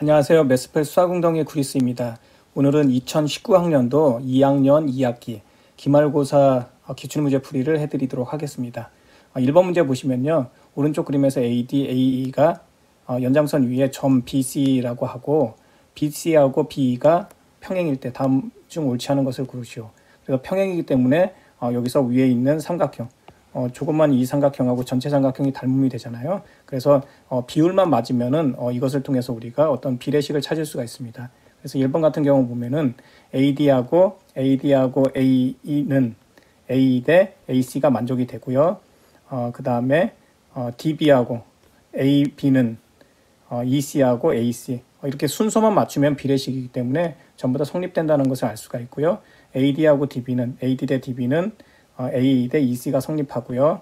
안녕하세요. 매스펠 수학웅덩이 구리스입니다. 오늘은 2019학년도 2학년 2학기 기말고사 기출문제 풀이를 해드리도록 하겠습니다. 1번 문제 보시면요. 오른쪽 그림에서 AD, AE가 연장선 위에 점 BC라고 하고 BC하고 BE가 평행일 때 다음 중 옳지 않은 것을 고르시오. 그래서 평행이기 때문에 여기서 위에 있는 삼각형 조금만 이 삼각형하고 전체 삼각형이 닮음이 되잖아요. 그래서 비율만 맞으면은 이것을 통해서 우리가 어떤 비례식을 찾을 수가 있습니다. 그래서 1번 같은 경우 보면은 AD하고 AE는 A 대 AC가 만족이 되고요. 그 다음에 DB하고 AB는 EC하고 AC 이렇게 순서만 맞추면 비례식이기 때문에 전부 다 성립된다는 것을 알 수가 있고요. AD 대 DB는 A 대 EC가 성립하고요.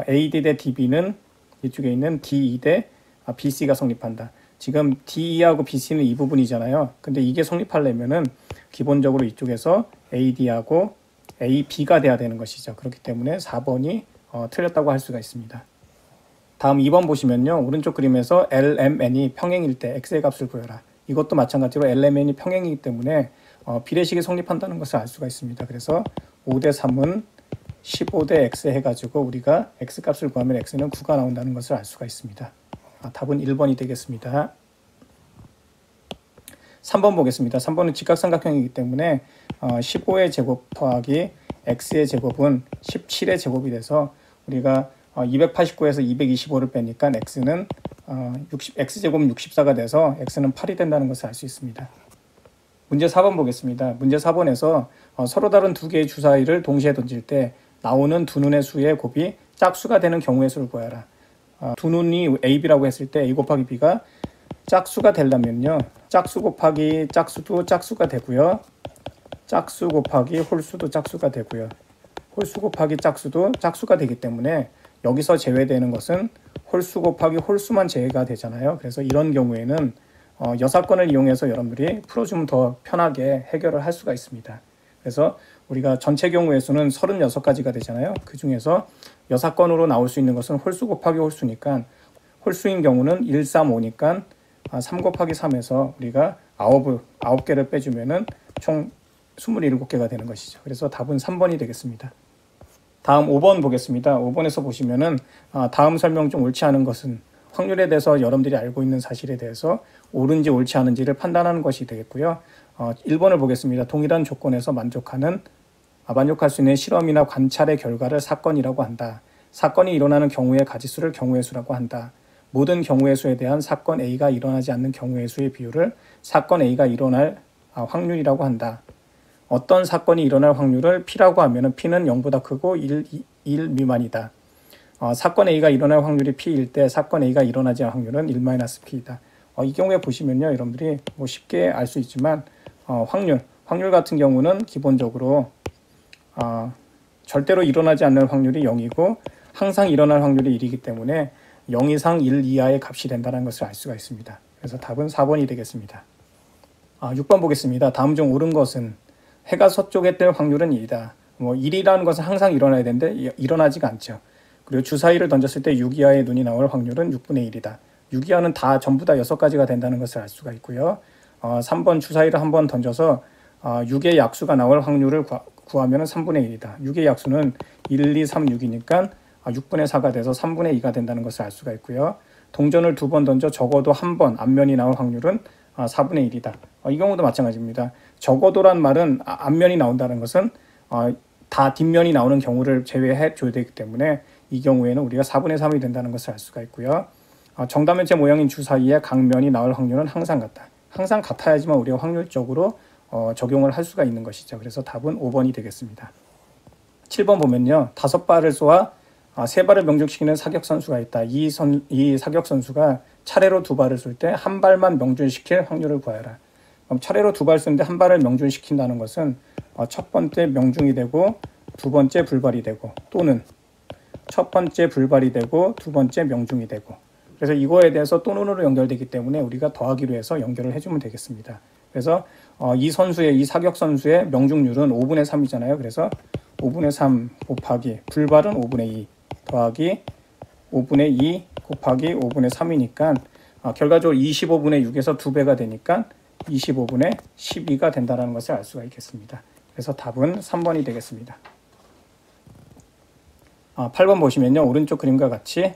AD 대 DB는 이쪽에 있는 DE 대 BC가 성립한다. 지금 DE하고 BC는 이 부분이잖아요. 근데 이게 성립하려면은 기본적으로 이쪽에서 AD하고 AB가 돼야 되는 것이죠. 그렇기 때문에 4번이 틀렸다고 할 수가 있습니다. 다음 2번 보시면요. 오른쪽 그림에서 LMN이 평행일 때 x의 값을 구해라. 이것도 마찬가지로 LMN이 평행이기 때문에 비례식이 성립한다는 것을 알 수가 있습니다. 그래서 5대 3은 15대 x 해가지고 우리가 x 값을 구하면 x는 9가 나온다는 것을 알 수가 있습니다. 답은 1번이 되겠습니다. 3번 보겠습니다. 3번은 직각삼각형이기 때문에 15의 제곱 더하기 x의 제곱은 17의 제곱이 돼서 우리가 289에서 225를 빼니까 x는 x제곱은 64가 돼서 x는 8이 된다는 것을 알 수 있습니다. 문제 4번 보겠습니다. 문제 4번에서 서로 다른 두 개의 주사위를 동시에 던질 때 나오는 두 눈의 수의 곱이 짝수가 되는 경우의 수를 구하라. 두 눈이 AB라고 했을 때 A 곱하기 B가 짝수가 되려면요. 짝수 곱하기 짝수도 짝수가 되고요. 짝수 곱하기 홀수도 짝수가 되고요. 홀수 곱하기 짝수도 짝수가 되기 때문에 여기서 제외되는 것은 홀수 곱하기 홀수만 제외가 되잖아요. 그래서 이런 경우에는 여사건을 이용해서 여러분들이 풀어주면 더 편하게 해결을 할 수가 있습니다. 그래서 우리가 전체 경우의 수는 36가지가 되잖아요. 그 중에서 여사건으로 나올 수 있는 것은 홀수 곱하기 홀수니까 홀수인 경우는 1, 3, 5니까 3 곱하기 3에서 우리가 9개를 빼주면은 총 27개가 되는 것이죠. 그래서 답은 3번이 되겠습니다. 다음 5번 보겠습니다. 5번에서 보시면은 다음 설명 중 옳지 않은 것은 확률에 대해서 여러분들이 알고 있는 사실에 대해서 옳은지 옳지 않은지를 판단하는 것이 되겠고요. 1번을 보겠습니다. 동일한 조건에서 만족할 수 있는 실험이나 관찰의 결과를 사건이라고 한다. 사건이 일어나는 경우의 가지수를 경우의 수라고 한다. 모든 경우의 수에 대한 사건 A가 일어나지 않는 경우의 수의 비율을 사건 A가 일어날 확률이라고 한다. 어떤 사건이 일어날 확률을 P라고 하면 P는 0보다 크고 1 미만이다. 사건 A가 일어날 확률이 P일 때 사건 A가 일어나지 않을 확률은 1-P이다. 이 경우에 보시면요. 여러분들이 쉽게 알 수 있지만 확률 같은 경우는 기본적으로 절대로 일어나지 않는 확률이 0이고 항상 일어날 확률이 1이기 때문에 0 이상 1 이하의 값이 된다는 것을 알 수가 있습니다. 그래서 답은 4번이 되겠습니다. 6번 보겠습니다. 다음 중 옳은 것은 해가 서쪽에 뜰 확률은 1이다. 1이라는 것은 항상 일어나야 되는데 일어나지가 않죠. 그리고 주사위를 던졌을 때 6 이하의 눈이 나올 확률은 6분의 1이다. 6 이하는 전부 다 6가지가 된다는 것을 알 수가 있고요. 3번 주사위를 한번 던져서 6의 약수가 나올 확률을 구하면 3분의 1이다. 6의 약수는 1, 2, 3, 6이니까 6분의 4가 돼서 3분의 2가 된다는 것을 알 수가 있고요. 동전을 2번 던져 적어도 한 번 앞면이 나올 확률은 4분의 1이다. 이 경우도 마찬가지입니다. 적어도란 말은 앞면이 나온다는 것은 다 뒷면이 나오는 경우를 제외해 줘야 되기 때문에 이 경우에는 우리가 4분의 3이 된다는 것을 알 수가 있고요. 정다면체 모양인 주사위의 각면이 나올 확률은 항상 같다. 항상 같아야지만 우리가 확률적으로 적용을 할 수가 있는 것이죠. 그래서 답은 5번이 되겠습니다. 7번 보면요. 5발을 쏘아 3발을 명중시키는 사격선수가 있다. 이 사격선수가 차례로 2발을 쏠 때 한 발만 명중시킬 확률을 구하라. 그럼 차례로 2발 쏘는데 한 발을 명중시킨다는 것은 첫 번째 명중이 되고 두 번째 불발이 되고 또는 첫 번째 불발이 되고 두 번째 명중이 되고 그래서 이거에 대해서 또는으로 연결되기 때문에 우리가 더하기로 해서 연결을 해주면 되겠습니다. 그래서 이 사격 선수의 명중률은 5분의 3이잖아요. 그래서 5분의 3 곱하기 불발은 5분의 2 더하기 5분의 2 곱하기 5분의 3이니까 결과적으로 25분의 6에서 2배가 되니까 25분의 12가 된다는 것을 알 수가 있겠습니다. 그래서 답은 3번이 되겠습니다. 8번 보시면요. 오른쪽 그림과 같이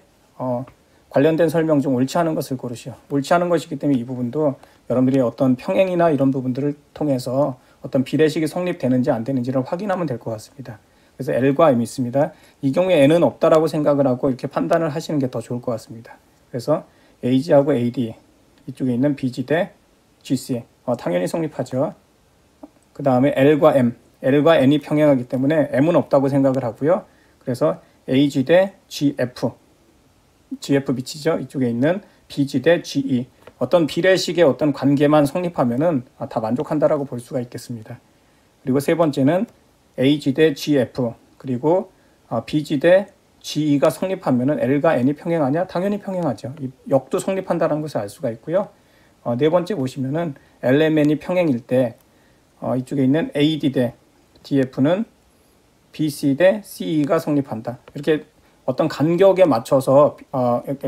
관련된 설명 중 옳지 않은 것을 고르시오. 옳지 않은 것이기 때문에 이 부분도 여러분들이 어떤 평행이나 이런 부분들을 통해서 어떤 비례식이 성립되는지 안 되는지를 확인하면 될 것 같습니다. 그래서 L과 M이 있습니다. 이 경우에 N은 없다라고 생각을 하고 이렇게 판단을 하시는 게 더 좋을 것 같습니다. 그래서 AG하고 AD 이쪽에 있는 BG 대 GC 당연히 성립하죠. 그 다음에 L과 M, L과 N이 평행하기 때문에 M은 없다고 생각을 하고요. 그래서 AG 대 GF, GF 미치죠. 이쪽에 있는 BG 대 GE 어떤 비례식의 어떤 관계만 성립하면은 다 만족한다라고 볼 수가 있겠습니다. 그리고 세 번째는 AG 대 GF 그리고 BG 대 GE가 성립하면은 L과 N이 평행하냐? 당연히 평행하죠. 이 역도 성립한다는 것을 알 수가 있고요. 네 번째 보시면은 LMN이 평행일 때 이쪽에 있는 AD 대 DF는 BC 대 CE가 성립한다. 이렇게 어떤 간격에 맞춰서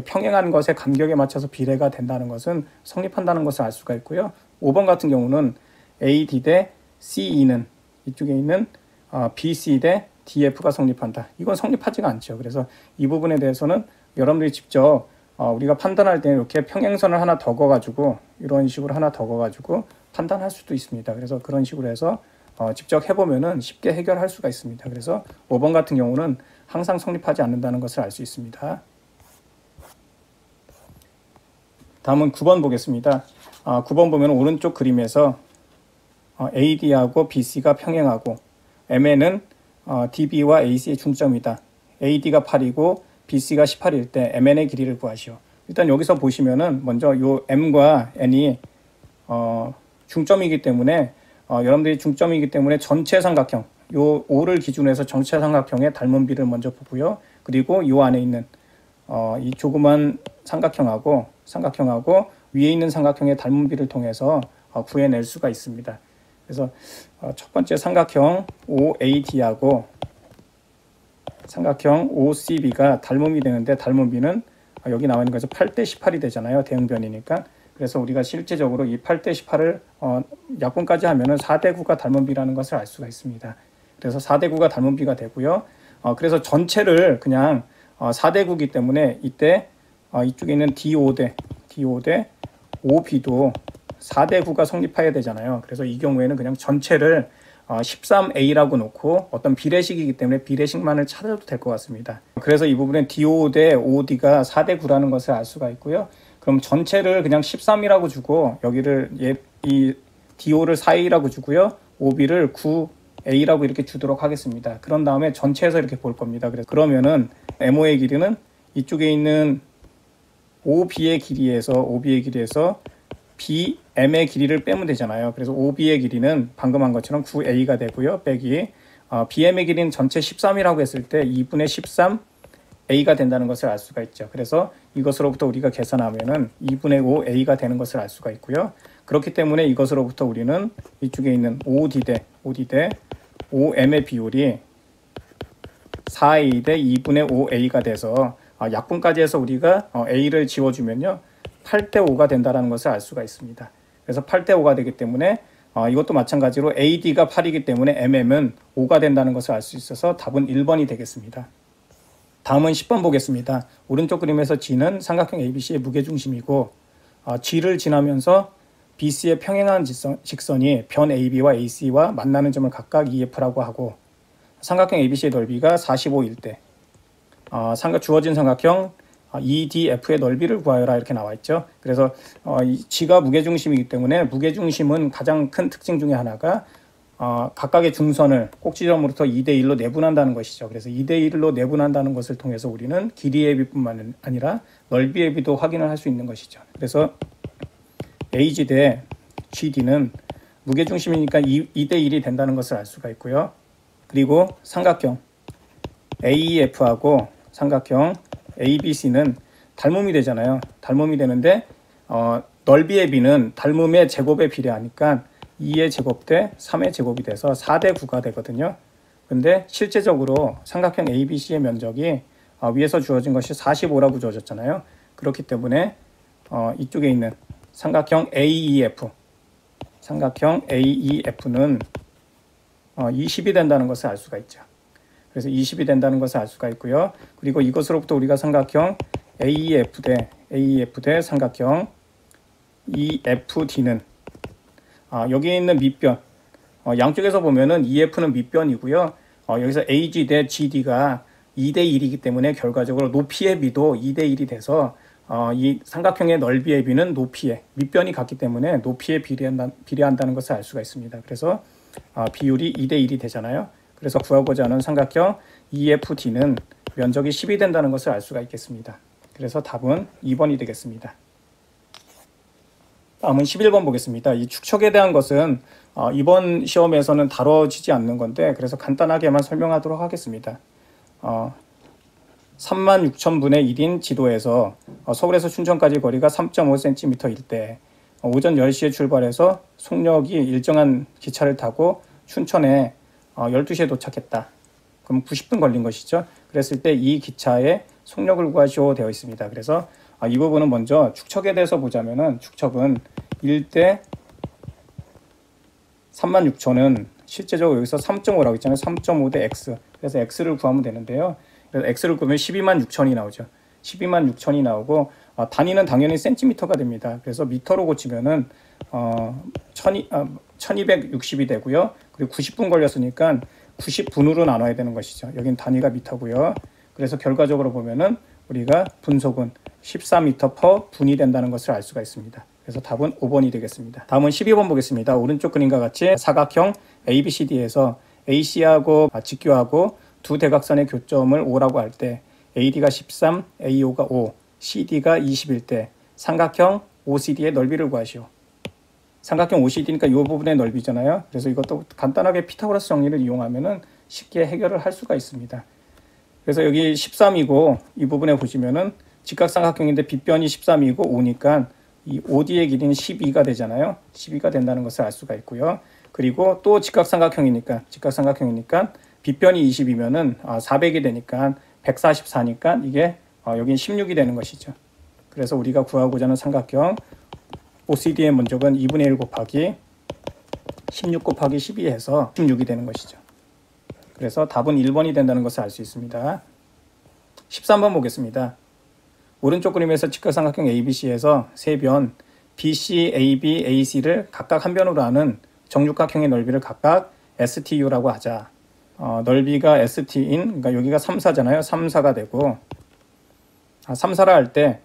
평행한 것의 간격에 맞춰서 비례가 된다는 것은 성립한다는 것을 알 수가 있고요. 5번 같은 경우는 AD 대 CE는 이쪽에 있는 BC 대 DF가 성립한다. 이건 성립하지가 않죠. 그래서 이 부분에 대해서는 여러분들이 직접 우리가 판단할 때 이렇게 평행선을 하나 더 그어가지고 이런 식으로 하나 더 그어가지고 판단할 수도 있습니다. 그래서 그런 식으로 해서 직접 해보면은 쉽게 해결할 수가 있습니다. 그래서 5번 같은 경우는 항상 성립하지 않는다는 것을 알 수 있습니다. 다음은 9번 보겠습니다. 9번 보면 오른쪽 그림에서 AD하고 BC가 평행하고 MN은 DB와 AC의 중점이다. AD가 8이고 BC가 18일 때 MN의 길이를 구하시오. 일단 여기서 보시면은 먼저 요 M과 N이 중점이기 때문에 여러분들이 중점이기 때문에 전체 삼각형 요 5를 기준으로 해서 전체 삼각형의 닮은 비를 먼저 보고요. 그리고 요 안에 있는 이 조그만 삼각형하고 위에 있는 삼각형의 닮은 비를 통해서 구해낼 수가 있습니다. 그래서 첫 번째 삼각형 OAD하고 삼각형 OCB가 닮음이 되는데 닮은 비는 여기 나와 있는 거죠. 8대 18이 되잖아요. 대응변이니까. 그래서 우리가 실제적으로 이 8대 18을 약분까지 하면은 4대 9가 닮은 비라는 것을 알 수가 있습니다. 그래서 4대 9가 닮은 비가 되고요. 그래서 전체를 그냥 4대 9이기 때문에 이때 이쪽에 있는 D5대 OB도 4대 9가 성립해야 되잖아요. 그래서 이 경우에는 그냥 전체를 13A라고 놓고 어떤 비례식이기 때문에 비례식만을 찾아도 될 것 같습니다. 그래서 이 부분에 D5 대 OD가 4대 9라는 것을 알 수가 있고요. 그럼 전체를 그냥 13이라고 주고 여기를 이 D5를 4A라고 주고요. OB를 9A라고 이렇게 주도록 하겠습니다. 그런 다음에 전체에서 이렇게 볼 겁니다. 그러면은 MO의 길이는 이쪽에 있는 OB의 길이에서 BM의 길이를 빼면 되잖아요. 그래서 OB의 길이는 방금 한 것처럼 9A가 되고요. 빼기 BM의 길이는 전체 13이라고 했을 때 2분의 13A가 된다는 것을 알 수가 있죠. 그래서 이것으로부터 우리가 계산하면은 2분의 5A가 되는 것을 알 수가 있고요. 그렇기 때문에 이것으로부터 우리는 이쪽에 있는 OD 대 OM의 비율이 4A 대 2분의 5A가 돼서 약분까지 해서 우리가 A를 지워주면요. 8대 5가 된다는 것을 알 수가 있습니다. 그래서 8대 5가 되기 때문에 이것도 마찬가지로 AD가 8이기 때문에 MM은 5가 된다는 것을 알 수 있어서 답은 1번이 되겠습니다. 다음은 10번 보겠습니다. 오른쪽 그림에서 G는 삼각형 ABC의 무게중심이고 G를 지나면서 BC의 평행한 직선이 변 AB와 AC와 만나는 점을 각각 EF라고 하고 삼각형 ABC의 넓이가 45일 때 주어진 삼각형 EDF의 넓이를 구하여라 이렇게 나와 있죠. 그래서 G가 무게중심이기 때문에 무게중심은 가장 큰 특징 중에 하나가 각각의 중선을 꼭지점으로부터 2대1로 내분한다는 것이죠. 그래서 2대1로 내분한다는 것을 통해서 우리는 길이의 비뿐만 아니라 넓이의 비도 확인을 할 수 있는 것이죠. 그래서 AG 대 GD는 무게중심이니까 2대1이 된다는 것을 알 수가 있고요. 그리고 삼각형 AEF하고 삼각형 ABC는 닮음이 되잖아요. 닮음이 되는데 넓이의 비는 닮음의 제곱에 비례하니까 2의 제곱 대 3의 제곱이 돼서 4대 9가 되거든요. 근데 실제적으로 삼각형 ABC의 면적이 위에서 주어진 것이 45라고 주어졌잖아요. 그렇기 때문에 이쪽에 있는 삼각형 AEF, 삼각형 AEF는 20이 된다는 것을 알 수가 있죠. 그래서 20이 된다는 것을 알 수가 있고요. 그리고 이것으로부터 우리가 삼각형 AEF 대 삼각형 EFD는 여기에 있는 밑변, 양쪽에서 보면은 EF는 밑변이고요. 여기서 AG 대 GD가 2대 1이기 때문에 결과적으로 높이의 비도 2대 1이 돼서 이 삼각형의 넓이의 비는 높이의 밑변이 같기 때문에 높이에 비례한다는 것을 알 수가 있습니다. 그래서 비율이 2대 1이 되잖아요. 그래서 구하고자 하는 삼각형 EFD는 면적이 10이 된다는 것을 알 수가 있겠습니다. 그래서 답은 2번이 되겠습니다. 다음은 11번 보겠습니다. 이 축척에 대한 것은 이번 시험에서는 다뤄지지 않는 건데 그래서 간단하게만 설명하도록 하겠습니다. 36,000분의 1인 지도에서 서울에서 춘천까지 거리가 3.5cm일 때 오전 10시에 출발해서 속력이 일정한 기차를 타고 춘천에 12시에 도착했다. 그럼 90분 걸린 것이죠. 그랬을 때 이 기차의 속력을 구하시오 되어 있습니다. 그래서 이 부분은 먼저 축척에 대해서 보자면은 축척은 1대 36,000은 실제적으로 여기서 3.5라고 있잖아요. 3.5 대 x. 그래서 x를 구하면 되는데요. 그래서 x를 구하면 126,000이 나오죠. 126,000이 나오고 단위는 당연히 센티미터가 됩니다. 그래서 미터로 고치면은 1260이 되고요. 그리고 90분 걸렸으니까 90분으로 나눠야 되는 것이죠. 여긴 단위가 미터고요. 그래서 결과적으로 보면은 우리가 분속은 14m per 분이 된다는 것을 알 수가 있습니다. 그래서 답은 5번이 되겠습니다. 다음은 12번 보겠습니다. 오른쪽 그림과 같이 사각형 ABCD에서 AC하고 직교하고 두 대각선의 교점을 5라고 할 때 AD가 13, AO가 5, CD가 20일 때 삼각형 OCD의 넓이를 구하시오. 삼각형 OCD니까 이 부분의 넓이잖아요. 그래서 이것도 간단하게 피타고라스 정리를 이용하면은 쉽게 해결을 할 수가 있습니다. 그래서 여기 13이고 이 부분에 보시면은 직각삼각형인데 빗변이 13이고 5니까 이 OD의 길이는 12가 되잖아요. 12가 된다는 것을 알 수가 있고요. 그리고 또 직각삼각형이니까 빗변이 20이면은 400이 되니까 144니까 이게 여긴 16이 되는 것이죠. 그래서 우리가 구하고자 하는 삼각형 OCD의 면적은 2분의 1 곱하기 16 곱하기 12 해서 16이 되는 것이죠. 그래서 답은 1번이 된다는 것을 알 수 있습니다. 13번 보겠습니다. 오른쪽 그림에서 직각삼각형 ABC에서 세 변 BC, AB, AC를 각각 한 변으로 하는 정육각형의 넓이를 각각 STU라고 하자. 넓이가 ST인, 그러니까 여기가 3, 4잖아요. 3, 4가 되고 3, 4라 할 때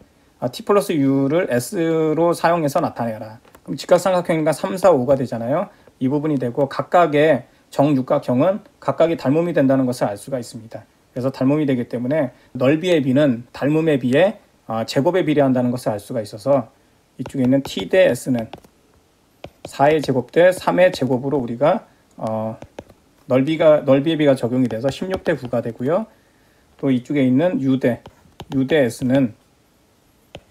T 플러스 U를 S로 사용해서 나타내라. 그럼 직각삼각형이니까 3, 4, 5가 되잖아요. 이 부분이 되고 각각의 정육각형은 각각이 닮음이 된다는 것을 알 수가 있습니다. 그래서 닮음이 되기 때문에 넓이의 비는 닮음에 비해 제곱에 비례한다는 것을 알 수가 있어서 이쪽에 있는 T 대 S는 4의 제곱 대 3의 제곱으로 우리가 넓이의 비가 적용이 돼서 16 대 9가 되고요. 또 이쪽에 있는 U 대 S는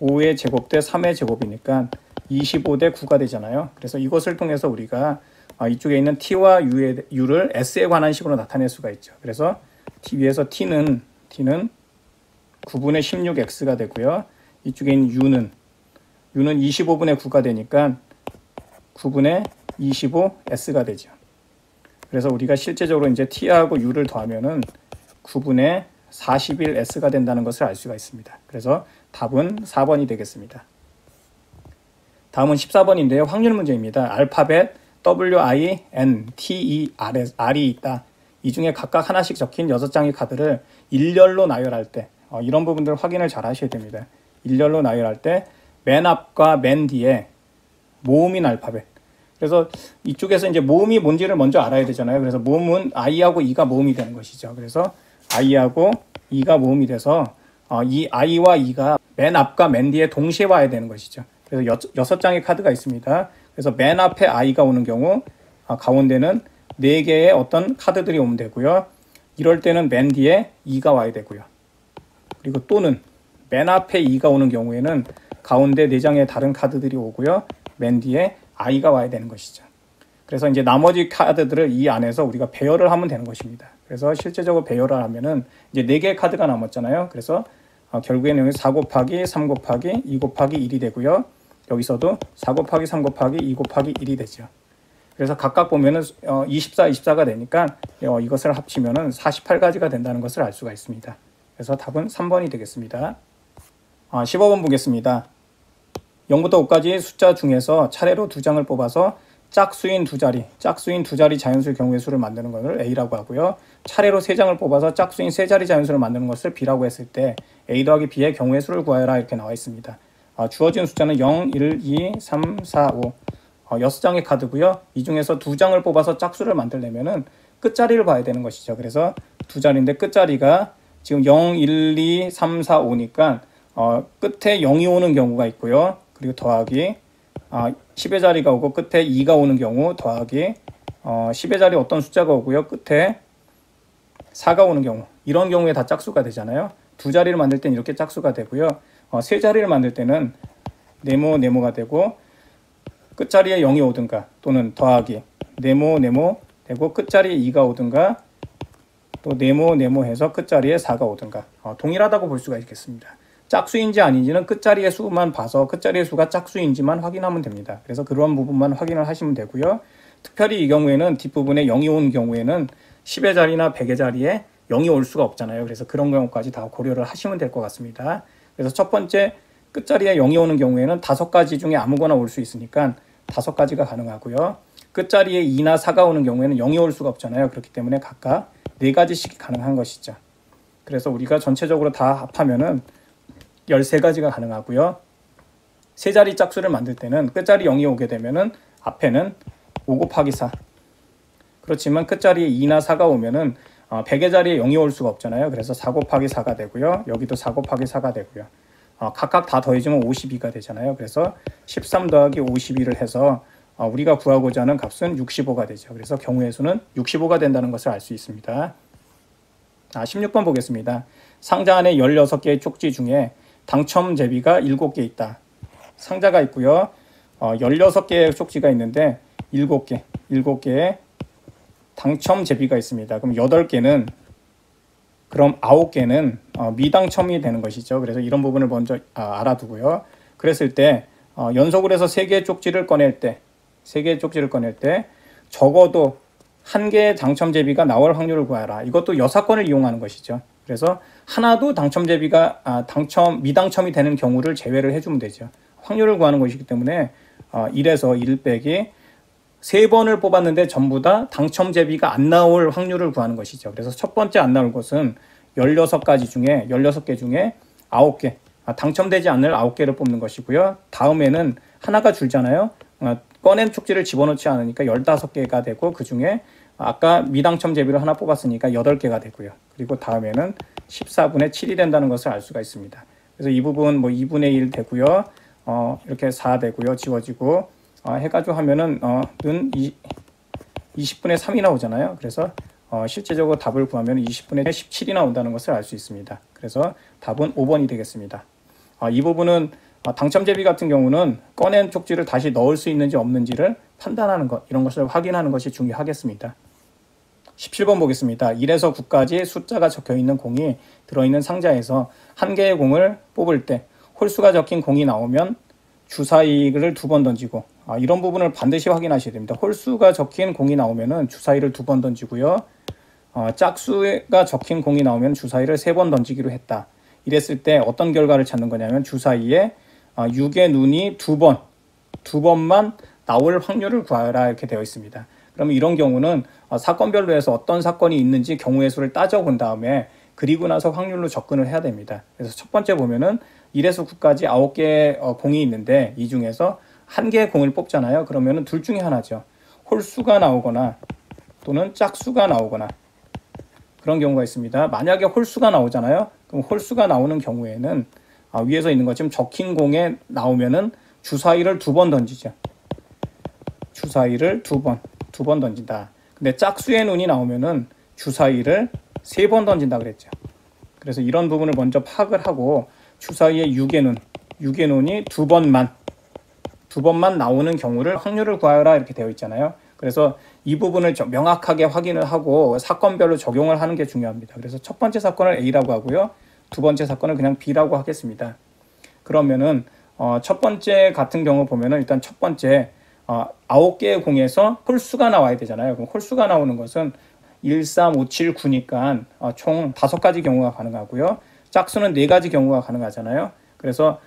5의 제곱 대 3의 제곱이니까 25 대 9가 되잖아요. 그래서 이것을 통해서 우리가 이쪽에 있는 T와 U를 S에 관한 식으로 나타낼 수가 있죠. 그래서 위에서 T는 9분의 16X가 되고요. 이쪽에 있는 U는 25분의 9가 되니까 9분의 25S가 되죠. 그래서 우리가 실제적으로 이제 T하고 U를 더하면은 9분의 41S가 된다는 것을 알 수가 있습니다. 그래서 답은 4번이 되겠습니다. 다음은 14번인데요. 확률 문제입니다. 알파벳 W, I, N, T, E, R이 있다. 이 중에 각각 하나씩 적힌 6장의 카드를 일렬로 나열할 때 이런 부분들 확인을 잘 하셔야 됩니다. 일렬로 나열할 때 맨 앞과 맨 뒤에 모음인 알파벳. 그래서 이쪽에서 이제 모음이 뭔지를 먼저 알아야 되잖아요. 그래서 모음은 I하고 E가 모음이 되는 것이죠. 그래서 I하고 E가 모음이 돼서 이 I와 E가 맨 앞과 맨 뒤에 동시에 와야 되는 것이죠. 그래서 6장의 카드가 있습니다. 그래서 맨 앞에 I가 오는 경우 가운데는 4개의 어떤 카드들이 오면 되고요. 이럴 때는 맨 뒤에 E가 와야 되고요. 그리고 또는 맨 앞에 E가 오는 경우에는 가운데 4장의 다른 카드들이 오고요. 맨 뒤에 I가 와야 되는 것이죠. 그래서 이제 나머지 카드들을 이 안에서 우리가 배열을 하면 되는 것입니다. 그래서 실제적으로 배열을 하면은 이제 4개의 카드가 남았잖아요. 그래서 결국에는 여기 4 곱하기 3 곱하기 2 곱하기 1이 되고요. 여기서도 4 곱하기 3 곱하기 2 곱하기 1이 되죠. 그래서 각각 보면은 24, 24가 되니까 이것을 합치면은 48가지가 된다는 것을 알 수가 있습니다. 그래서 답은 3번이 되겠습니다. 15번 보겠습니다. 0부터 5까지 숫자 중에서 차례로 2장을 뽑아서 짝수인 두 자리 자연수의 경우의 수를 만드는 것을 A라고 하고요. 차례로 3장을 뽑아서 짝수인 3자리 자연수를 만드는 것을 B라고 했을 때 A 더하기 B의 경우의 수를 구하여라 이렇게 나와 있습니다. 주어진 숫자는 0, 1, 2, 3, 4, 5 6장의 카드고요. 이 중에서 2장을 뽑아서 짝수를 만들려면은 끝자리를 봐야 되는 것이죠. 그래서 2자리인데 끝자리가 지금 0, 1, 2, 3, 4, 5니까 끝에 0이 오는 경우가 있고요. 그리고 더하기 10의 자리가 오고 끝에 2가 오는 경우 더하기 10의 자리 어떤 숫자가 오고요. 끝에 4가 오는 경우 이런 경우에 다 짝수가 되잖아요. 2자리를 만들 때는 이렇게 짝수가 되고요. 3자리를 만들 때는 네모가 되고 끝자리에 0이 오든가 또는 더하기 네모 되고 끝자리에 2가 오든가 또 네모 해서 끝자리에 4가 오든가 동일하다고 볼 수가 있겠습니다. 짝수인지 아닌지는 끝자리의 수만 봐서 끝자리의 수가 짝수인지만 확인하면 됩니다. 그래서 그런 부분만 확인을 하시면 되고요. 특별히 이 경우에는 뒷부분에 0이 온 경우에는 10의 자리나 100의 자리에 0이 올 수가 없잖아요. 그래서 그런 경우까지 다 고려를 하시면 될 것 같습니다. 그래서 첫 번째 끝자리에 0이 오는 경우에는 5가지 중에 아무거나 올 수 있으니까 5가지가 가능하고요. 끝자리에 2나 4가 오는 경우에는 0이 올 수가 없잖아요. 그렇기 때문에 각각 4가지씩 가능한 것이죠. 그래서 우리가 전체적으로 다 합하면은 13가지가 가능하고요. 3자리 짝수를 만들 때는 끝자리 0이 오게 되면은 앞에는 5 곱하기 4. 그렇지만 끝자리에 2나 4가 오면은 100의 자리에 0이 올 수가 없잖아요. 그래서 4 곱하기 4가 되고요. 여기도 4 곱하기 4가 되고요. 각각 다 더해지면 52가 되잖아요. 그래서 13 더하기 52를 해서 우리가 구하고자 하는 값은 65가 되죠. 그래서 경우의 수는 65가 된다는 것을 알 수 있습니다. 16번 보겠습니다. 상자 안에 16개의 쪽지 중에 당첨 제비가 7개 있다. 상자가 있고요. 16개의 쪽지가 있는데 7개의 당첨 제비가 있습니다. 그럼 8개는 그럼 9개는 미당첨이 되는 것이죠. 그래서 이런 부분을 먼저 알아두고요. 그랬을 때 연속으로 해서 3개의 쪽지를 꺼낼 때 적어도 1개의 당첨 제비가 나올 확률을 구하라. 이것도 여사건을 이용하는 것이죠. 그래서 하나도 당첨 제비가 미당첨이 되는 경우를 제외를 해주면 되죠. 확률을 구하는 것이기 때문에 1에서 1 빼기 3번을 뽑았는데 전부 다 당첨 제비가 안 나올 확률을 구하는 것이죠. 그래서 첫 번째 안 나올 것은 16개 중에 9개 당첨되지 않을 9개를 뽑는 것이고요. 다음에는 하나가 줄잖아요. 꺼낸 쪽지를 집어넣지 않으니까 15개가 되고 그 중에 아까 미당첨 제비를 하나 뽑았으니까 8개가 되고요. 그리고 다음에는 14분의 7이 된다는 것을 알 수가 있습니다. 그래서 이 부분 2분의 1 되고요. 이렇게 4 되고요. 지워지고 해가지고 하면은 20분의 3이 나오잖아요. 그래서 실제적으로 답을 구하면 20분의 17이 나온다는 것을 알 수 있습니다. 그래서 답은 5번이 되겠습니다. 이 부분은 당첨 제비 같은 경우는 꺼낸 쪽지를 다시 넣을 수 있는지 없는지를 판단하는 것, 이런 것을 확인하는 것이 중요하겠습니다. 17번 보겠습니다. 1에서 9까지 숫자가 적혀있는 공이 들어있는 상자에서 한 개의 공을 뽑을 때 홀수가 적힌 공이 나오면 주사위를 2번 던지고 이런 부분을 반드시 확인하셔야 됩니다. 홀수가 적힌 공이 나오면 주사위를 2번 던지고요. 짝수가 적힌 공이 나오면 주사위를 3번 던지기로 했다. 이랬을 때 어떤 결과를 찾는 거냐면 주사위에 6의 눈이 2번만 나올 확률을 구하라 이렇게 되어 있습니다. 그러면 이런 경우는 사건별로 해서 어떤 사건이 있는지 경우의 수를 따져본 다음에 그리고 나서 확률로 접근을 해야 됩니다. 그래서 첫 번째 보면은 1에서 9까지 9개의 공이 있는데 이 중에서 한 개의 공을 뽑잖아요. 그러면은 둘 중에 하나죠. 홀수가 나오거나 또는 짝수가 나오거나 그런 경우가 있습니다. 만약에 홀수가 나오잖아요. 그럼 홀수가 나오는 경우에는 위에서 있는 것처럼 적힌 공에 나오면은 주사위를 2번 던지죠. 주사위를 2번 던진다. 근데 짝수의 눈이 나오면은 주사위를 3번 던진다 그랬죠. 그래서 이런 부분을 먼저 파악을 하고 주사위의 6의 눈이 2번만 나오는 경우를 확률을 구하여라 이렇게 되어 있잖아요. 그래서 이 부분을 명확하게 확인을 하고 사건별로 적용을 하는 게 중요합니다. 그래서 첫 번째 사건을 A라고 하고요. 두 번째 사건을 그냥 B라고 하겠습니다. 그러면은 첫 번째 같은 경우 보면은 일단 첫 번째 9개의 공에서 홀수가 나와야 되잖아요. 그럼 홀수가 나오는 것은 1, 3, 5, 7, 9니까 총 5가지 경우가 가능하고요. 짝수는 4가지 경우가 가능하잖아요. 그래서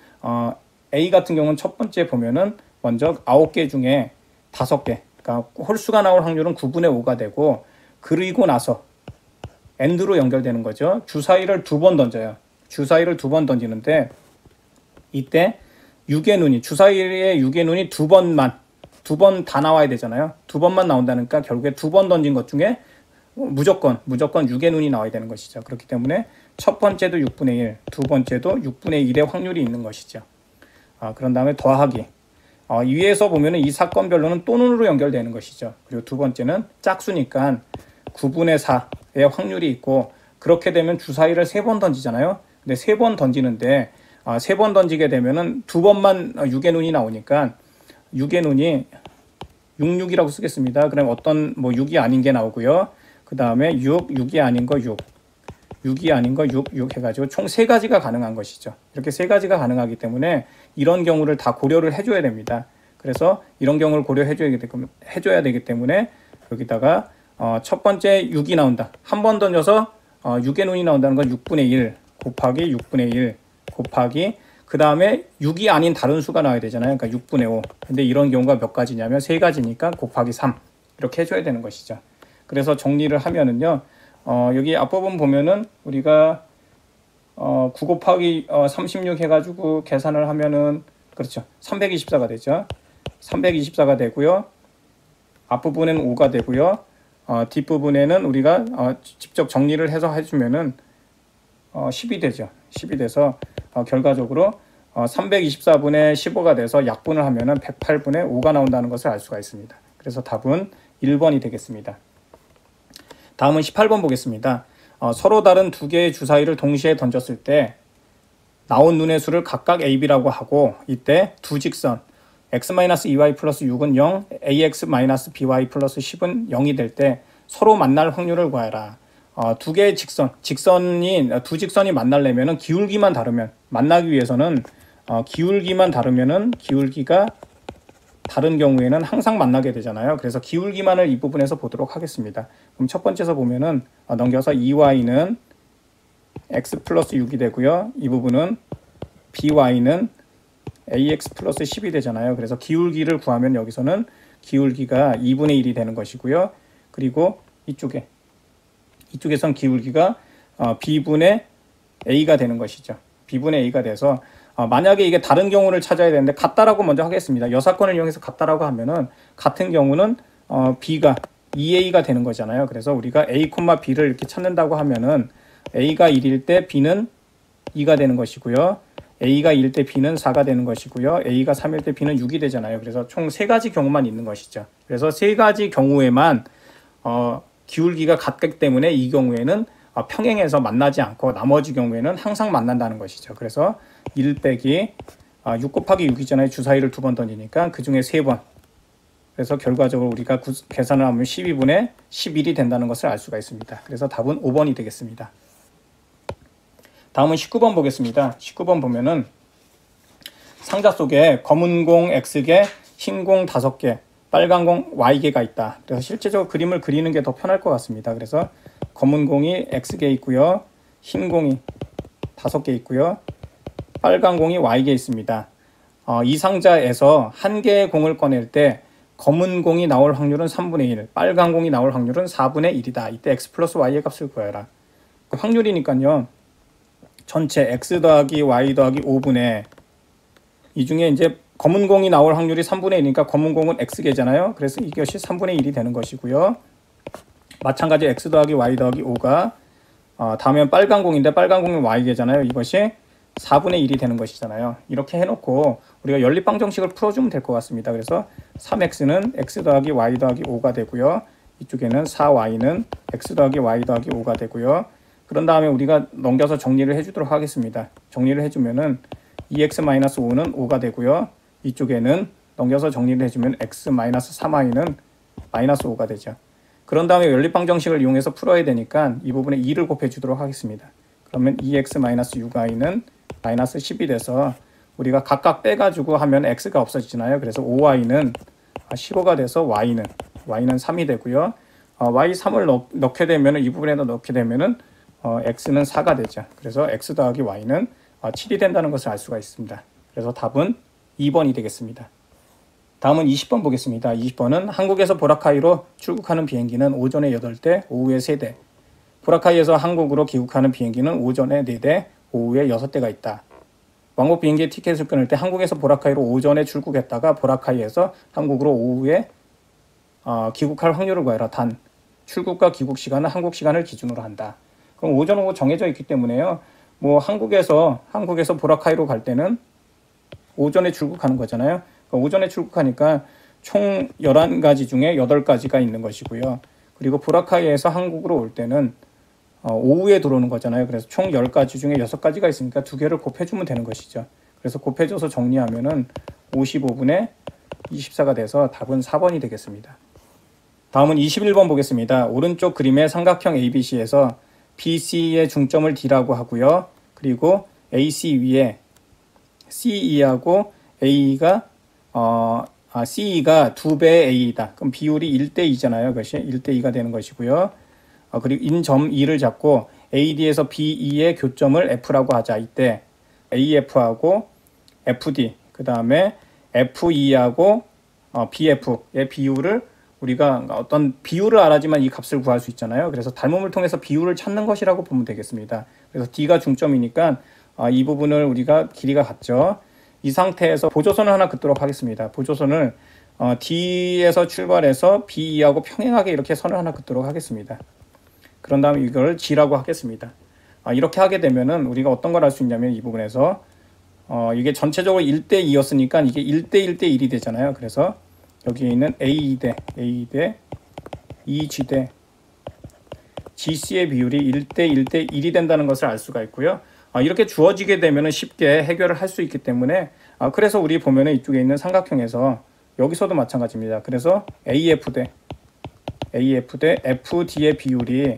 A 같은 경우는 첫 번째 보면은 먼저 9개 중에 5개, 그러니까 홀수가 나올 확률은 9분의 5가 되고, 그리고 나서 AND로 연결되는 거죠. 주사위를 2번 던져요. 주사위를 2번 던지는데 이때 6의 눈이, 주사위의 6의 눈이 2번 다 나와야 되잖아요. 2번만 나온다니까 결국에 2번 던진 것 중에 무조건 6의 눈이 나와야 되는 것이죠. 그렇기 때문에 첫 번째도 6분의 1, 두 번째도 6분의 1의 확률이 있는 것이죠. 그런 다음에 더하기. 위에서 보면은 이 사건별로는 또는으로 연결되는 것이죠. 그리고 두 번째는 짝수니까 9분의 4의 확률이 있고, 그렇게 되면 주사위를 3번 던지잖아요. 근데 3번 던지는데 3번 던지게 되면은 2번만 6의 눈이 나오니까 6의 눈이 66이라고 쓰겠습니다. 그럼 어떤 6이 아닌 게 나오고요. 그 다음에 6이 아닌 거 6이 아닌 거 6 해가지고 총 3가지가 가능한 것이죠. 이렇게 3가지가 가능하기 때문에 이런 경우를 다 고려를 해줘야 됩니다. 그래서 이런 경우를 고려해줘야 되기 때문에 여기다가 첫 번째 6이 나온다. 한 번 던져서 6의 눈이 나온다는 건 6분의 1 곱하기 6분의 1 곱하기, 그 다음에 6이 아닌 다른 수가 나와야 되잖아요. 그러니까 6분의 5. 근데 이런 경우가 몇 가지냐면 3가지니까 곱하기 3 이렇게 해줘야 되는 것이죠. 그래서 정리를 하면은요, 여기 앞부분 보면은 우리가 9 곱하기 36 해가지고 계산을 하면은, 그렇죠, 324가 되죠. 324가 되고요. 앞부분에는 5가 되고요. 뒷부분에는 우리가 직접 정리를 해서 해주면은 10이 되죠. 10이 돼서 결과적으로 324분의 15가 돼서 약분을 하면은 108분의 5가 나온다는 것을 알 수가 있습니다. 그래서 답은 1번이 되겠습니다. 다음은 18번 보겠습니다. 서로 다른 두 개의 주사위를 동시에 던졌을 때 나온 눈의 수를 각각 AB라고 하고, 이때 두 직선 x-2y 플러스 6은 0, ax-by 플러스 10은 0이 될 때 서로 만날 확률을 구하라. 두 개의 두 직선이 만나려면 기울기만 다르면, 만나기 위해서는 기울기만 다르면은 기울기가 다른 경우에는 항상 만나게 되잖아요. 그래서 기울기만을 이 부분에서 보도록 하겠습니다. 그럼 첫 번째서 보면은 넘겨서 2y는 x 플러스 6이 되고요. 이 부분은 by는 ax 플러스 10이 되잖아요. 그래서 기울기를 구하면 여기서는 기울기가 2분의 1이 되는 것이고요. 그리고 이쪽에선 기울기가 b분의 a가 되는 것이죠. b분의 a가 돼서 만약에 이게 다른 경우를 찾아야 되는데 같다라고 먼저 하겠습니다. 여사건을 이용해서 같다라고 하면은 같은 경우는 b가 2a가 되는 거잖아요. 그래서 우리가 a, b를 이렇게 찾는다고 하면은 a가 1일 때 b는 2가 되는 것이고요. a가 1일 때 b는 4가 되는 것이고요. a가 3일 때 b는 6이 되잖아요. 그래서 총 3가지 경우만 있는 것이죠. 그래서 3가지 경우에만 기울기가 같기 때문에 이 경우에는 평행해서 만나지 않고 나머지 경우에는 항상 만난다는 것이죠. 그래서 1 빼기 6 곱하기 6이잖아요. 주사위를 2번 던지니까 그 중에 3번. 그래서 결과적으로 우리가 계산을 하면 12분의 11이 된다는 것을 알 수가 있습니다. 그래서 답은 5번이 되겠습니다. 다음은 19번 보겠습니다. 19번 보면은 상자 속에 검은 공 X개, 흰 공 5개, 빨간 공 Y개가 있다. 그래서 실제적으로 그림을 그리는 게 더 편할 것 같습니다. 그래서 검은 공이 X개 있고요. 흰 공이 5개 있고요. 빨간 공이 Y개 있습니다. 이 상자에서 한 개의 공을 꺼낼 때 검은 공이 나올 확률은 3분의 1, 빨간 공이 나올 확률은 4분의 1이다. 이때 X 플러스 Y의 값을 구해라. 그 확률이니까요. 전체 X 더하기 Y 더하기 5분의, 이 중에 이제 검은 공이 나올 확률이 3분의 1이니까 검은 공은 X개잖아요. 그래서 이것이 3분의 1이 되는 것이고요. 마찬가지 X 더하기 Y 더하기 5가 다음엔 빨간 공인데 빨간 공은 Y개잖아요. 이것이 4분의 1이 되는 것이잖아요. 이렇게 해놓고 우리가 연립방정식을 풀어주면 될 것 같습니다. 그래서 3x는 x 더하기 y 더하기 5가 되고요. 이쪽에는 4y는 x 더하기 y 더하기 5가 되고요. 그런 다음에 우리가 넘겨서 정리를 해주도록 하겠습니다. 정리를 해주면은 2x-5는 5가 되고요. 이쪽에는 넘겨서 정리를 해주면 x-3y는 마이너스 5가 되죠. 그런 다음에 연립방정식을 이용해서 풀어야 되니까 이 부분에 2를 곱해주도록 하겠습니다. 그러면 2x-6y는 마이너스 10이 돼서 우리가 각각 빼가지고 하면 x가 없어지잖아요. 그래서 5y는 15가 돼서 y는 3이 되고요. y 3을 넣게 되면 이 부분에다 넣게 되면은 x는 4가 되죠. 그래서 x 더하기 y는 7이 된다는 것을 알 수가 있습니다. 그래서 답은 2번이 되겠습니다. 다음은 20번 보겠습니다. 20번은 한국에서 보라카이로 출국하는 비행기는 오전에 8대, 오후에 3대. 보라카이에서 한국으로 귀국하는 비행기는 오전에 4대, 오후에 6대가 있다. 왕복 비행기의 티켓을 끊을 때 한국에서 보라카이로 오전에 출국했다가 보라카이에서 한국으로 오후에 귀국할 확률을 구해라. 단, 출국과 귀국 시간은 한국 시간을 기준으로 한다. 그럼 오전 오후 정해져 있기 때문에요. 뭐 한국에서 보라카이로 갈 때는 오전에 출국하는 거잖아요. 그러니까 오전에 출국하니까 총 11가지 중에 8가지가 있는 것이고요. 그리고 보라카이에서 한국으로 올 때는 오후에 들어오는 거잖아요. 그래서 총 10가지 중에 6가지가 있으니까 2개를 곱해주면 되는 것이죠. 그래서 곱해줘서 정리하면은 55분의 24가 돼서 답은 4번이 되겠습니다. 다음은 21번 보겠습니다. 오른쪽 그림의 삼각형 ABC에서 BC의 중점을 D라고 하고요. 그리고 AC 위에 CE하고 A가 CE가 2배의 A이다. 그럼 비율이 1대2잖아요. 그것이 1대2가 되는 것이고요. 그리고 인점 E를 잡고 AD에서 BE의 교점을 F라고 하자. 이때 AF하고 FD, 그 다음에 FE하고 BF의 비율을 우리가 어떤 비율을 알아야지만 이 값을 구할 수 있잖아요. 그래서 닮음을 통해서 비율을 찾는 것이라고 보면 되겠습니다. 그래서 D가 중점이니까 이 부분을 우리가 길이가 같죠. 이 상태에서 보조선을 하나 긋도록 하겠습니다. 보조선을 D에서 출발해서 BE하고 평행하게 이렇게 선을 하나 긋도록 하겠습니다. 그런 다음에 이걸 G라고 하겠습니다. 이렇게 하게 되면은 우리가 어떤 걸 할 수 있냐면 이 부분에서 이게 전체적으로 1대2였으니까 이게 1대1대1이 되잖아요. 그래서 여기에 있는 A 대 EG 대 GC의 비율이 1대1대1이 된다는 것을 알 수가 있고요. 이렇게 주어지게 되면 쉽게 해결을 할 수 있기 때문에 그래서 우리 보면은 이쪽에 있는 삼각형에서 여기서도 마찬가지입니다. 그래서 AF 대 FD의 비율이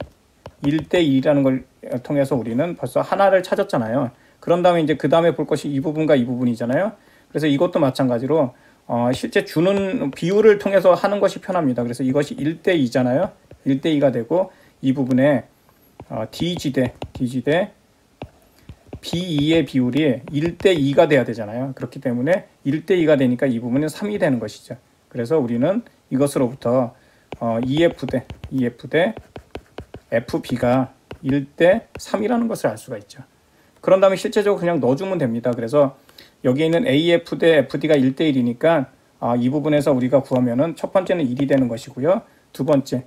1대1이라는 걸 통해서 우리는 벌써 하나를 찾았잖아요. 그런 다음에 이제 그 다음에 볼 것이 이 부분과 이 부분이잖아요. 그래서 이것도 마찬가지로 실제 주는 비율을 통해서 하는 것이 편합니다. 그래서 이것이 1대2잖아요. 1대2가 되고 이 부분에 DG 대 BE의 비율이 1대2가 돼야 되잖아요. 그렇기 때문에 1대2가 되니까 이 부분은 3이 되는 것이죠. 그래서 우리는 이것으로부터 EF 대 FB가 1대3이라는 것을 알 수가 있죠. 그런 다음에 실제적으로 그냥 넣어주면 됩니다. 그래서 여기에 있는 AF 대 FD가 1대1이니까 이 부분에서 우리가 구하면은 첫 번째는 1이 되는 것이고요. 두 번째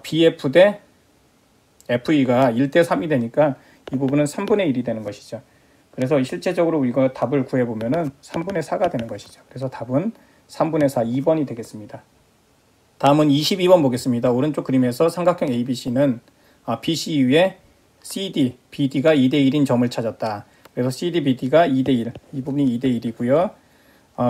BF 대 FE가 1대3이 되니까 이 부분은 3분의 1이 되는 것이죠. 그래서 실제적으로 우리가 답을 구해보면은 3분의 4가 되는 것이죠. 그래서 답은 3분의 4, 2번이 되겠습니다. 다음은 22번 보겠습니다. 오른쪽 그림에서 삼각형 ABC는 BC 위에 CD, BD가 2대1인 점을 찾았다. 그래서 CD, BD가 2대1, 이 부분이 2대1이고요.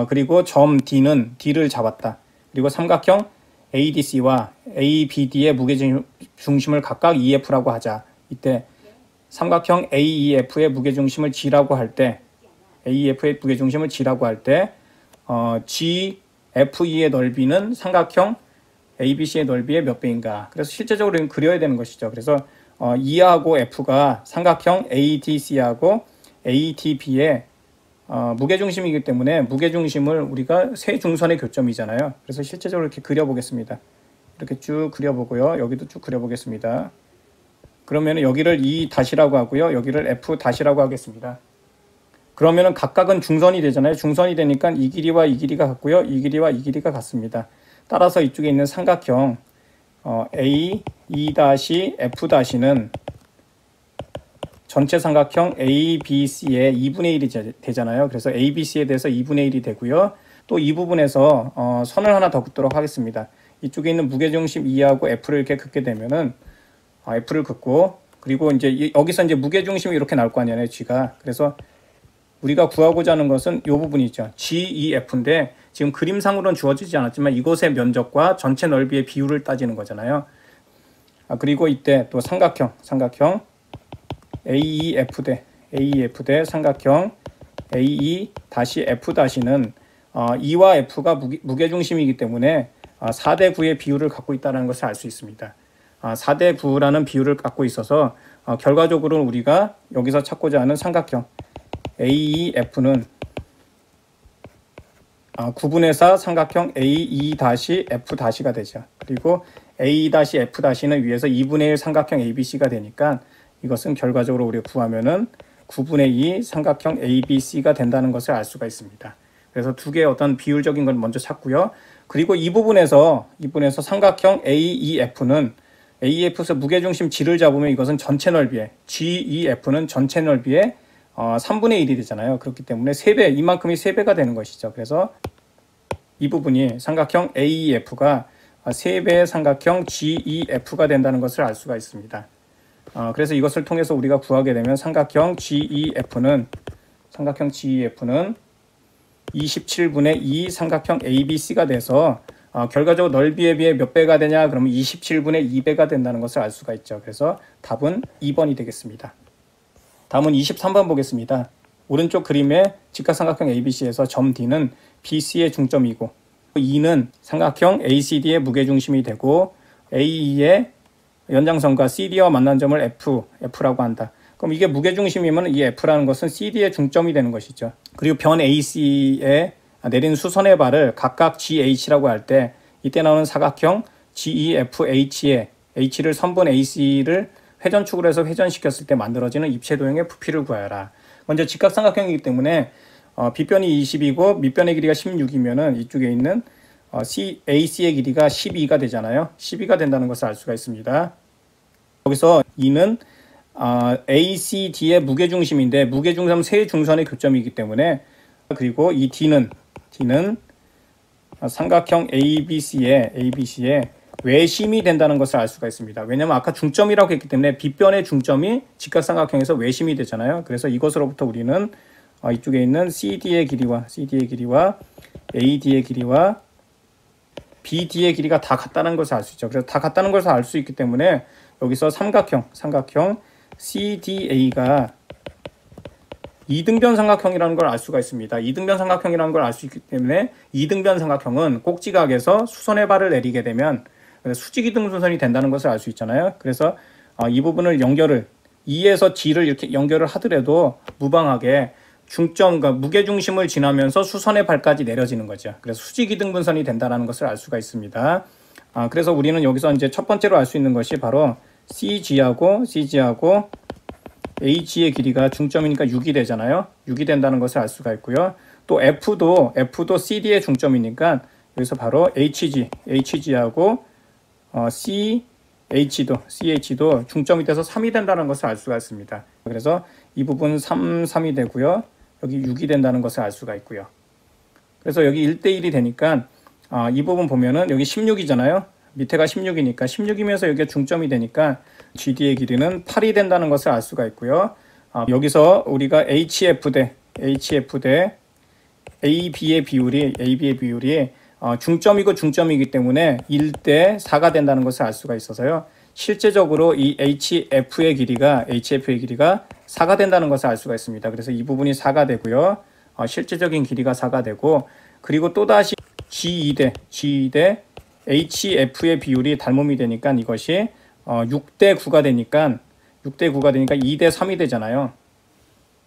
그리고 점 D는 D를 잡았다. 그리고 삼각형 ADC와 ABD의 무게중심을 각각 EF라고 하자. 이때 삼각형 AEF의 무게중심을 G라고 할 때, AEF의 무게중심을 G라고 할 때, GFE의 넓이는 삼각형 ABC의 넓이의 몇 배인가. 그래서 실제적으로 그려야 되는 것이죠. 그래서 E하고 F가 삼각형 ADC하고 ADB의 무게중심이기 때문에 무게중심을 우리가 세 중선의 교점이잖아요. 그래서 실제적으로 이렇게 그려보겠습니다. 이렇게 쭉 그려보고요. 여기도 쭉 그려보겠습니다. 그러면 여기를 E 다시라고 하고요. 여기를 F 다시라고 하겠습니다. 그러면은 각각은 중선이 되잖아요. 중선이 되니까 이 길이와 이 길이가 같고요. 이 길이와 이 길이가 같습니다. 따라서 이쪽에 있는 삼각형 A, E-F-는 전체 삼각형 ABC의 2분의 1이 되잖아요. 그래서 ABC에 대해서 2분의 1이 되고요. 또 이 부분에서 선을 하나 더 긋도록 하겠습니다. 이쪽에 있는 무게중심 E하고 F를 이렇게 긋게 되면은 F를 긋고, 그리고 이제 여기서 이제 무게중심이 이렇게 나올 거 아니에요, G가. 그래서 우리가 구하고자 하는 것은 이 부분이 있죠. GEF인데 지금 그림상으로는 주어지지 않았지만 이곳의 면적과 전체 넓이의 비율을 따지는 거잖아요. 그리고 이때 또 삼각형 AEF 대 삼각형 AE-F-는 2와 F가 무게중심이기 때문에 4대 9의 비율을 갖고 있다는 것을 알 수 있습니다. 4대 9라는 비율을 갖고 있어서 결과적으로 우리가 여기서 찾고자 하는 삼각형 AEF는 9분의 4 삼각형 AE-F가 되죠. 그리고 AE-F는 위에서 2분의 1 삼각형 ABC가 되니까 이것은 결과적으로 우리가 구하면은 9분의 2 삼각형 ABC가 된다는 것을 알 수가 있습니다. 그래서 두 개의 어떤 비율적인 건 먼저 찾고요. 그리고 이 부분에서 삼각형 AEF는 AEF에서 무게중심 G를 잡으면 이것은 전체 넓이에 GEF는 전체 넓이에 3분의 1이 되잖아요. 그렇기 때문에 3배, 이만큼이 3배가 되는 것이죠. 그래서 이 부분이 삼각형 AEF가 3배의 삼각형 GEF가 된다는 것을 알 수가 있습니다. 그래서 이것을 통해서 우리가 구하게 되면 삼각형 GEF는 27분의 2 삼각형 ABC가 돼서 결과적으로 넓이에 비해 몇 배가 되냐? 그러면 27분의 2배가 된다는 것을 알 수가 있죠. 그래서 답은 2번이 되겠습니다. 다음은 23번 보겠습니다. 오른쪽 그림의 직각삼각형 ABC에서 점 D는 BC의 중점이고 E는 삼각형 ACD의 무게중심이 되고 AE의 연장선과 CD와 만난 점을 F라고 한다. 그럼 이게 무게중심이면 이 F라는 것은 CD의 중점이 되는 것이죠. 그리고 변 AC에 내린 수선의 발을 각각 GH라고 할 때 이때 나오는 사각형 GEFH에 H를 선분 AC를 회전축으로 해서 회전시켰을 때 만들어지는 입체도형의 부피를 구하여라. 먼저 직각삼각형이기 때문에 빗변이 20이고 밑변의 길이가 16이면은 이쪽에 있는 AC의 길이가 12가 되잖아요. 12가 된다는 것을 알 수가 있습니다. 여기서 E는 ACD의 무게중심인데 무게중심 세 중선의 교점이기 때문에 그리고 이 D는 삼각형 ABC의 외심이 된다는 것을 알 수가 있습니다. 왜냐하면 아까 중점이라고 했기 때문에 빗변의 중점이 직각삼각형에서 외심이 되잖아요. 그래서 이것으로부터 우리는 이쪽에 있는 CD의 길이와 AD의 길이와 BD의 길이가 다 같다는 것을 알 수 있죠. 그래서 다 같다는 것을 알 수 있기 때문에 여기서 삼각형 CDA가 이등변 삼각형이라는 걸 알 수가 있습니다. 이등변 삼각형이라는 걸 알 수 있기 때문에 이등변 삼각형은 꼭지각에서 수선의 발을 내리게 되면 수직이등분선이 된다는 것을 알 수 있잖아요. 그래서 이 부분을 연결을 E에서 G를 이렇게 연결을 하더라도 무방하게 중점과 무게중심을 지나면서 수선의 발까지 내려지는 거죠. 그래서 수직이등분선이 된다는 것을 알 수가 있습니다. 그래서 우리는 여기서 이제 첫 번째로 알 수 있는 것이 바로 CG하고 H의 길이가 중점이니까 6이 되잖아요. 6이 된다는 것을 알 수가 있고요. 또 F도 CD의 중점이니까 여기서 바로 HG하고 CH도 중점이 돼서 3이 된다는 것을 알 수가 있습니다. 그래서 이 부분 3이 되고요. 여기 6이 된다는 것을 알 수가 있고요. 그래서 여기 1대1이 되니까 이 부분 보면은 여기 16이잖아요. 밑에가 16이니까 16이면서 여기가 중점이 되니까 GD의 길이는 8이 된다는 것을 알 수가 있고요. 여기서 우리가 HF 대 AB의 비율이 중점이고 중점이기 때문에 1대 4가 된다는 것을 알 수가 있어서요. 실제적으로 이 HF의 길이가 4가 된다는 것을 알 수가 있습니다. 그래서 이 부분이 4가 되고요. 실제적인 길이가 4가 되고 그리고 또다시 G2 대 HF의 비율이 닮음이 되니까 이것이 6대 9가 되니까 2대 3이 되잖아요.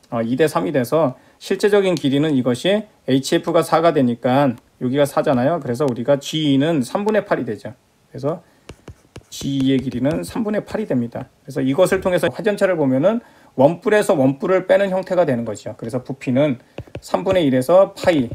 2대 3이 돼서 실제적인 길이는 이것이 HF가 4가 되니까 여기가 4잖아요. 그래서 우리가 G는 3분의 8이 되죠. 그래서 G의 길이는 3분의 8이 됩니다. 그래서 이것을 통해서 화전차를 보면은 원뿔에서 원뿔을 빼는 형태가 되는 거죠. 그래서 부피는 3분의 1에서 파이.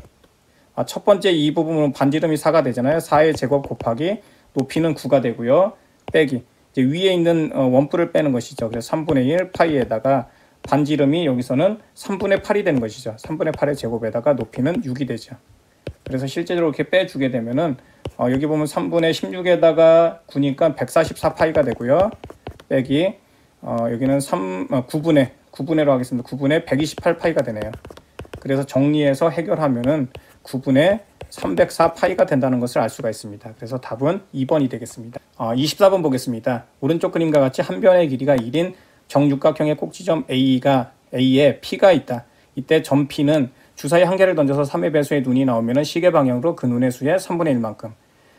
첫 번째 이 부분은 반지름이 4가 되잖아요. 4의 제곱 곱하기 높이는 9가 되고요. 빼기. 이제 위에 있는 원뿔을 빼는 것이죠. 그래서 3분의 1 파이에다가 반지름이 여기서는 3분의 8이 되는 것이죠. 3분의 8의 제곱에다가 높이는 6이 되죠. 그래서 실제로 이렇게 빼주게 되면은 여기 보면 3분의 16에다가 9니까 144파이가 되고요. 빼기 여기는 9분의로 하겠습니다. 9분의 128파이가 되네요. 그래서 정리해서 해결하면은 9분의 304파이가 된다는 것을 알 수가 있습니다. 그래서 답은 2번이 되겠습니다. 24번 보겠습니다. 오른쪽 그림과 같이 한 변의 길이가 1인 정육각형의 꼭지점 A에 P가 있다. 이때 점 P는 주사위 한 개를 던져서 3의 배수의 눈이 나오면 시계 방향으로 그 눈의 수의 3분의 1만큼,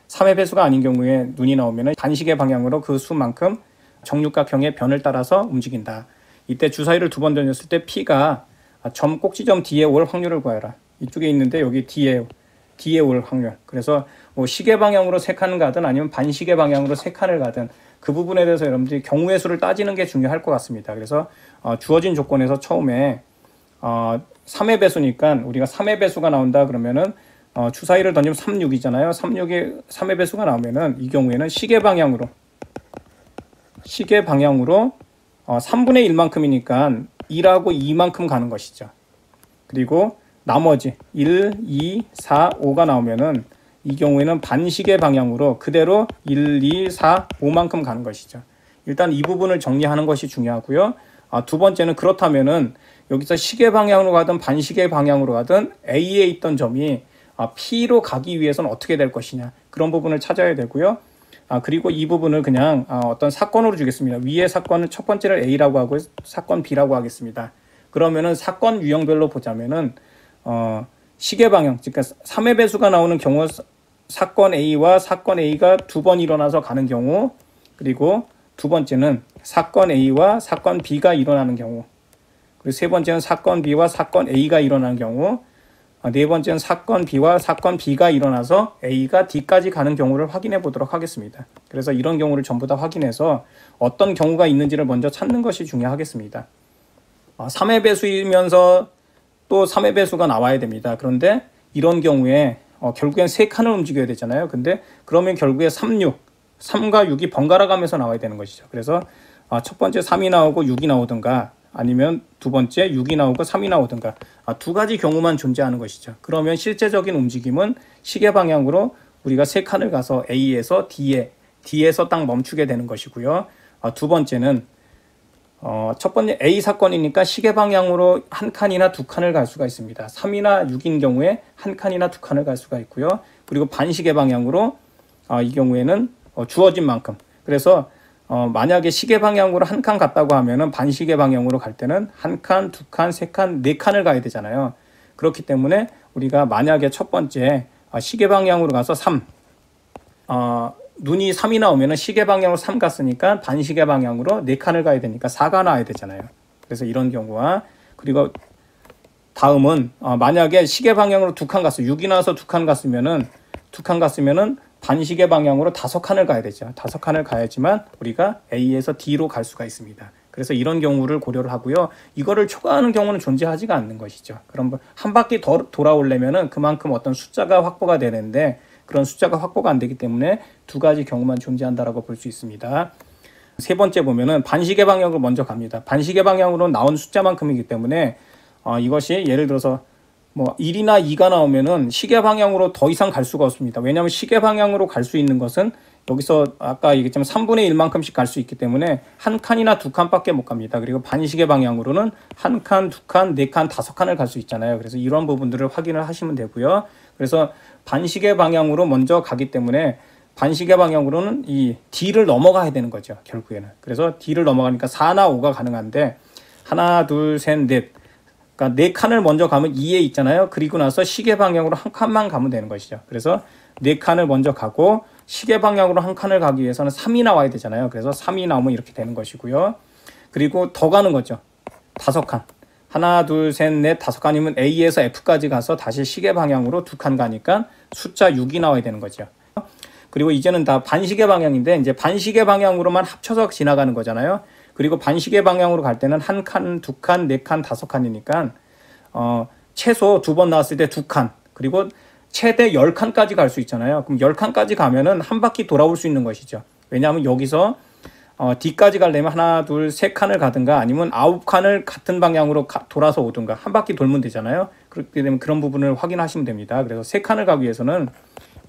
3의 배수가 아닌 경우에 눈이 나오면 반시계 방향으로 그 수만큼 정육각형의 변을 따라서 움직인다. 이때 주사위를 두 번 던졌을 때 P가 점 꼭지점 D에 올 확률을 구하라. 이쪽에 있는데 여기 D에 올 확률. 그래서 뭐 시계 방향으로 세 칸을 가든 아니면 반시계 방향으로 세 칸을 가든 그 부분에 대해서 여러분들이 경우의 수를 따지는 게 중요할 것 같습니다. 그래서 주어진 조건에서 처음에 3의 배수니까 우리가 3의 배수가 나온다 그러면은 주사위를 던지면 3, 6이잖아요. 3의 배수가 나오면은 이 경우에는 시계 방향으로 3분의 1만큼이니까 1하고 2만큼 가는 것이죠. 그리고 나머지 1, 2, 4, 5가 나오면은 이 경우에는 반시계 방향으로 그대로 1, 2, 4, 5만큼 가는 것이죠. 일단 이 부분을 정리하는 것이 중요하고요. 두 번째는 그렇다면은 여기서 시계 방향으로 가든 반시계 방향으로 가든 A에 있던 점이 P로 가기 위해서는 어떻게 될 것이냐, 그런 부분을 찾아야 되고요. 그리고 이 부분을 그냥 어떤 사건으로 주겠습니다. 위에 사건은 첫 번째를 A라고 하고 사건 B라고 하겠습니다. 그러면은 사건 유형별로 보자면은 시계 방향, 그러니까 3의 배수가 나오는 경우 사건 A와 사건 A가 두 번 일어나서 가는 경우, 그리고 두 번째는 사건 A와 사건 B가 일어나는 경우, 그리고 세 번째는 사건 B와 사건 A가 일어나는 경우, 네 번째는 사건 B와 사건 B가 일어나서 A가 D까지 가는 경우를 확인해 보도록 하겠습니다. 그래서 이런 경우를 전부 다 확인해서 어떤 경우가 있는지를 먼저 찾는 것이 중요하겠습니다. 3의 배수이면서 또 3의 배수가 나와야 됩니다. 그런데 이런 경우에 결국엔 세 칸을 움직여야 되잖아요. 근데 그러면 결국에 3과 6이 번갈아 가면서 나와야 되는 것이죠. 그래서 첫 번째 3이 나오고 6이 나오든가 아니면 두 번째 6이 나오고 3이 나오든가 두 가지 경우만 존재하는 것이죠. 그러면 실제적인 움직임은 시계 방향으로 우리가 세 칸을 가서 A에서 D에서 딱 멈추게 되는 것이고요. 두 번째는 첫 번째 A 사건이니까 시계 방향으로 한 칸이나 두 칸을 갈 수가 있습니다. 3이나 6인 경우에 한 칸이나 두 칸을 갈 수가 있고요. 그리고 반시계 방향으로 이 경우에는 주어진 만큼. 그래서 만약에 시계 방향으로 한 칸 갔다고 하면은 반시계 방향으로 갈 때는 한 칸, 두 칸, 세 칸, 네 칸을 가야 되잖아요. 그렇기 때문에 우리가 만약에 첫 번째 시계 방향으로 가서 3, 눈이 3이 나오면은 시계 방향으로 3 갔으니까 반시계 방향으로 4칸을 가야 되니까 4가 나와야 되잖아요. 그래서 이런 경우와, 그리고 다음은 만약에 시계 방향으로 2칸 갔어요. 6이 나와서 2칸 갔으면은 반시계 방향으로 5칸을 가야 되죠. 5칸을 가야지만 우리가 A에서 D로 갈 수가 있습니다. 그래서 이런 경우를 고려를 하고요. 이거를 초과하는 경우는 존재하지가 않는 것이죠. 그럼 한 바퀴 더 돌아오려면은 그만큼 어떤 숫자가 확보가 되는데 그런 숫자가 확보가 안 되기 때문에 두 가지 경우만 존재한다라고 볼 수 있습니다. 세 번째 보면은 반시계 방향으로 먼저 갑니다. 반시계 방향으로 나온 숫자만큼이기 때문에 이것이 예를 들어서 뭐 1이나 2가 나오면은 시계 방향으로 더 이상 갈 수가 없습니다. 왜냐하면 시계 방향으로 갈 수 있는 것은 여기서 아까 얘기했지만 3분의 1만큼씩 갈 수 있기 때문에 한 칸이나 두 칸밖에 못 갑니다. 그리고 반시계 방향으로는 한 칸, 두 칸, 네 칸, 5칸을 갈 수 있잖아요. 그래서 이런 부분들을 확인을 하시면 되고요. 그래서 반시계 방향으로 먼저 가기 때문에 반시계 방향으로는 이 D를 넘어가야 되는 거죠. 결국에는. 그래서 D를 넘어가니까 4나 5가 가능한데 하나, 둘, 셋, 넷. 그러니까 네 칸을 먼저 가면 2에 있잖아요. 그리고 나서 시계 방향으로 한 칸만 가면 되는 것이죠. 그래서 네 칸을 먼저 가고 시계 방향으로 한 칸을 가기 위해서는 3이 나와야 되잖아요. 그래서 3이 나오면 이렇게 되는 것이고요. 그리고 더 가는 거죠. 5칸. 하나, 둘, 셋, 넷, 5칸이면 A에서 F까지 가서 다시 시계 방향으로 2칸 가니까 숫자 6이 나와야 되는 거죠. 그리고 이제는 다 반시계 방향인데 이제 반시계 방향으로만 합쳐서 지나가는 거잖아요. 그리고 반시계 방향으로 갈 때는 한 칸, 두 칸, 네 칸, 5칸이니까 최소 두 번 나왔을 때 2칸, 그리고 최대 10칸까지 갈 수 있잖아요. 그럼 10칸까지 가면은 한 바퀴 돌아올 수 있는 것이죠. 왜냐하면 여기서 D까지 가려면 하나, 둘, 세 칸을 가든가 아니면 9칸을 같은 방향으로 돌아서 오든가 한 바퀴 돌면 되잖아요. 그렇게 되면 그런 부분을 확인하시면 됩니다. 그래서 세 칸을 가기 위해서는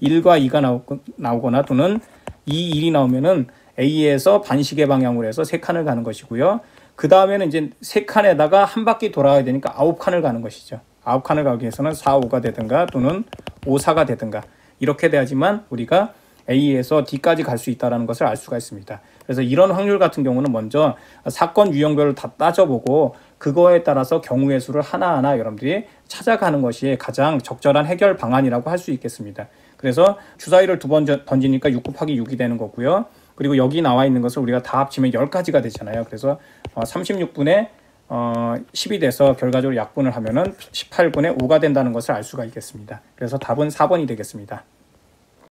1과 2가 나오거나 또는 2, 1이 나오면은 A에서 반시계 방향으로 해서 세 칸을 가는 것이고요. 그 다음에는 이제 세 칸에다가 한 바퀴 돌아야 되니까 9칸을 가는 것이죠. 9칸을 가기 위해서는 4, 5가 되든가 또는 5, 4가 되든가 이렇게 돼야지만 우리가 A에서 D까지 갈 수 있다는 것을 알 수가 있습니다. 그래서 이런 확률 같은 경우는 먼저 사건 유형별을 다 따져보고 그거에 따라서 경우의 수를 하나하나 여러분들이 찾아가는 것이 가장 적절한 해결 방안이라고 할 수 있겠습니다. 그래서 주사위를 2번 던지니까 6 곱하기 6이 되는 거고요. 그리고 여기 나와 있는 것을 우리가 다 합치면 10가지가 되잖아요. 그래서 36분의 10이 돼서 결과적으로 약분을 하면은 18분의 5가 된다는 것을 알 수가 있겠습니다. 그래서 답은 4번이 되겠습니다.